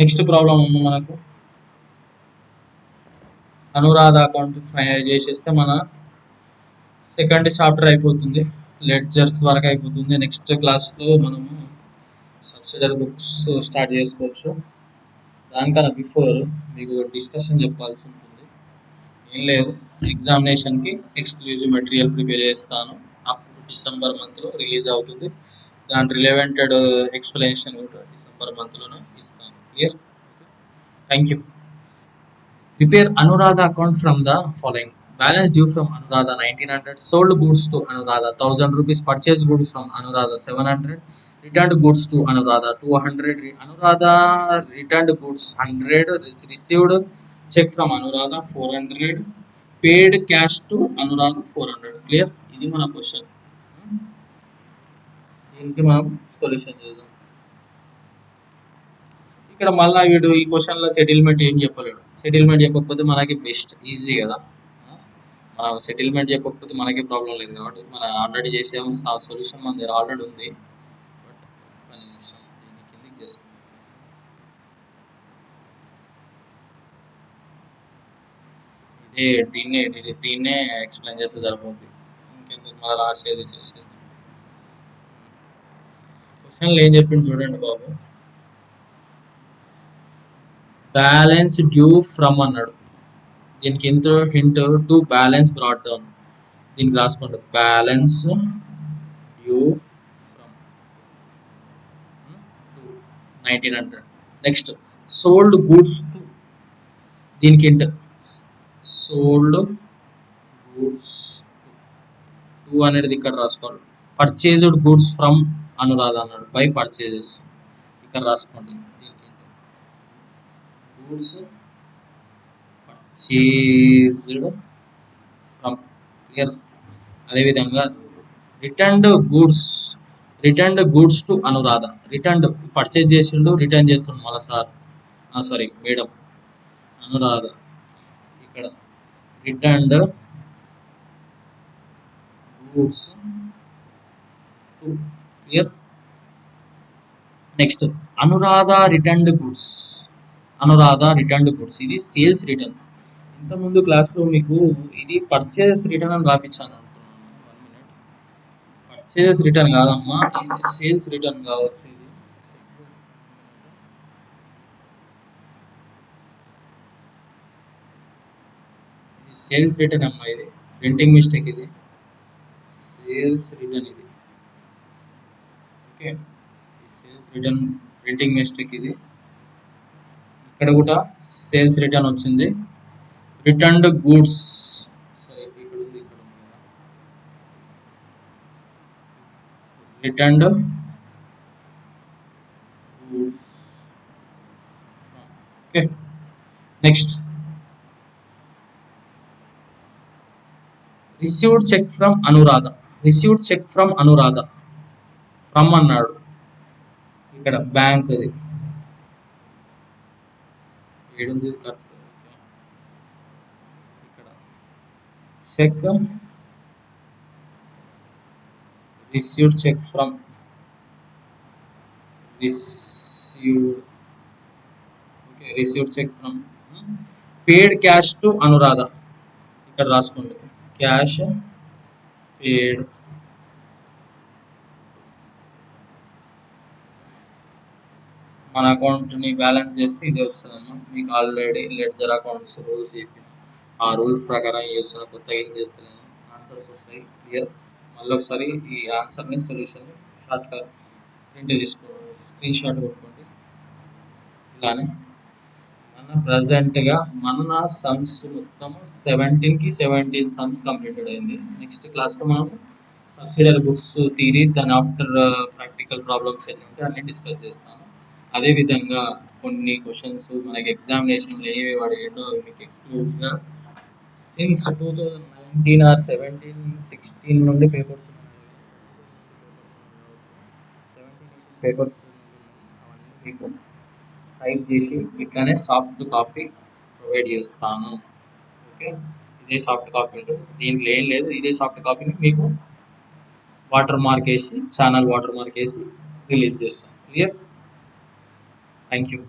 Next problem ఉంది మనకు. Anuradha account final చేసేస్తే మన సెకండ్ చాప్టర్ అయిపోతుంది, లెడ్జర్స్ వరకు అయిపోతుంది. నెక్స్ట్ క్లాస్లో మనము సబ్సిడరీ బుక్స్ స్టార్ట్ చేసుకోవచ్చు. దానికన్నా బిఫోర్ మీకు డిస్కషన్ చెప్పాల్సి ఉంటుంది. ఏం లేదు, ఎగ్జామినేషన్కి ఎక్స్క్లూజివ్ మెటీరియల్ ప్రిపేర్ చేస్తాను. అప్పుడు డిసెంబర్ మంత్లో రిలీజ్ అవుతుంది. దాని రిలవెంటెడ్ ఎక్స్ప్లెనేషన్ కూడా డిసెంబర్ మంత్లోనే ఇస్తాను. Clear? Thank you. Prepare Anuradha account from the following: balance due from Anuradha 1900, sold goods to Anuradha 1000 rupees, purchased goods from Anuradha 700, returned goods to Anuradha 200, Anuradha returned goods 100, received check from Anuradha 400, paid cash to Anuradha 400. Clear? ఇది మన question. దీనికి మనం solution చేద్దాం. ఇక్కడ మళ్ళీ వీడు ఈ క్వశ్చన్లో సెటిల్మెంట్ ఏం చెప్పలేడు. సెటిల్మెంట్ చెప్పకపోతే మనకి బెస్ట్, ఈజీ కదా. మనం సెటిల్మెంట్ చెప్పకపోతే మనకి ప్రాబ్లం లేదు కాబట్టి మనం ఆల్రెడీ చేసాము. సొల్యూషన్ మన దగ్గర ఆల్రెడీ ఉంది. బట్ ఒక నిమిషం దీన్ని కిందికి చేసుకుంటాం. దీన్నే ఎక్స్ప్లెయిన్ చేస్తే సరిపోతుంది. ఇంకెందుకు మళ్ళీ రాసేది చేసేది. క్వశ్చన్లు ఏం చెప్పింది చూడండి బాబు. బ్యాలెన్స్ డ్యూ ఫ్రమ్ అన్నాడు. దీనికి ఎంత hint? To balance brought down. దీనికి రాసుకోండి, balance due from 1900. Next sold goods to, దీనికి హింట్ సోల్డ్ గూడ్స్ టు అనేది ఇక్కడ రాసుకోండి. పర్చేజ్డ్ గూడ్స్ ఫ్రమ్ అనురాధ అన్నాడు, బై పర్చేజెస్ ఇక్కడ రాసుకోండి. దీనికి గూడ్స్ పర్చేజ్డ్ ఫ్రమ్. క్లియర్? అదేవిధంగా returned goods to Anuradha. Returned purchase చేసిండు, రిటర్న్ చేస్తుండు మళ్ళా సార్, సారీ మేడం అనురాధ. ఇక్కడ returned goods to. Clear? Next Anuradha returned goods. ఇది సేల్స్ రిటర్న్. ఇంతకుముందు క్లాస్లో మీకు ఇది పర్చేస్ రిటర్న్ అని రాపించాను అనుకున్నాను. 1 minute. పర్చేస్ రిటర్న్ కాదమ్మా, ఇది సేల్స్ రిటర్న్ కావచ్చు. ఇది సేల్స్ రిటర్న్ అమ్మా, ఇది ప్రింటింగ్ మిస్టేక్. ఇది సేల్స్ రిటర్న్. ఇది okay, sales return printing mistake. ఇది ఇక్కడ కూడా సేల్స్ రిటర్న్ వచ్చింది. రిటర్న్డ్ గూడ్స్, సరే ఇక్కడ ఉంది, ఇక్కడ ఉంది కదా. Returned goods. Okay, next received cheque from Anuradha. From అన్నాడు, ఇక్కడ బ్యాంక్ అది ఏడుంది కర్సర్. ఇక్కడ cheque received cheque from paid cash to Anuradha. ఇక్కడ రాసుకోండి, క్యాష్ పేడ్. మన అకౌంట్ని బ్యాలెన్స్ చేస్తే ఇదే వస్తుందమ్మా. మీకు ఆల్రెడీ లెడ్జర్ అకౌంట్స్ రూల్స్ చెప్పిన, ఆ రూల్స్ ప్రకారం చేస్తున్న, కొత్తగా ఏం చేస్తున్నాను. ఆన్సర్స్ వస్తాయి. క్లియర్? మళ్ళీ ఒకసారి ఈ ఆన్సర్ని సొల్యూషన్ షార్ట్గా ప్రింట్ తీసుకోండి, స్క్రీన్ షాట్ కొట్టుకోండి. ఇలానే మన ప్రజెంట్గా మన సమ్స్ మొత్తం 17 సమ్స్ కంప్లీటెడ్ అయింది. నెక్స్ట్ క్లాస్లో మనం సబ్సిడరీ బుక్స్ థియరీ, దాని ఆఫ్టర్ ప్రాక్టికల్ ప్రాబ్లమ్స్ ఎన్ని ఉంటే అన్ని డిస్కస్ చేస్తాను. అదేవిధంగా కొన్ని క్వశ్చన్స్ మనకి ఎగ్జామినేషన్లో ఏవి అడిగిండో మీకు ఎక్స్క్లూజివ్గా సిన్స్ 2019 ఆర్ 16 నుండి పేపర్స్ పేపర్స్ అవన్నీ మీకు టైప్ చేసి ఇట్లానే సాఫ్ట్ కాపీ ప్రొవైడ్ చేస్తాను. ఓకే, ఇదే సాఫ్ట్ కాపీ ఉంటుంది, దీంట్లో ఏం లేదు. ఇదే సాఫ్ట్ కాపీని మీకు వాటర్ మార్క్ వేసి, ఛానల్ వాటర్ మార్క్ వేసి రిలీజ్ చేస్తాను. క్లియర్? Thank you.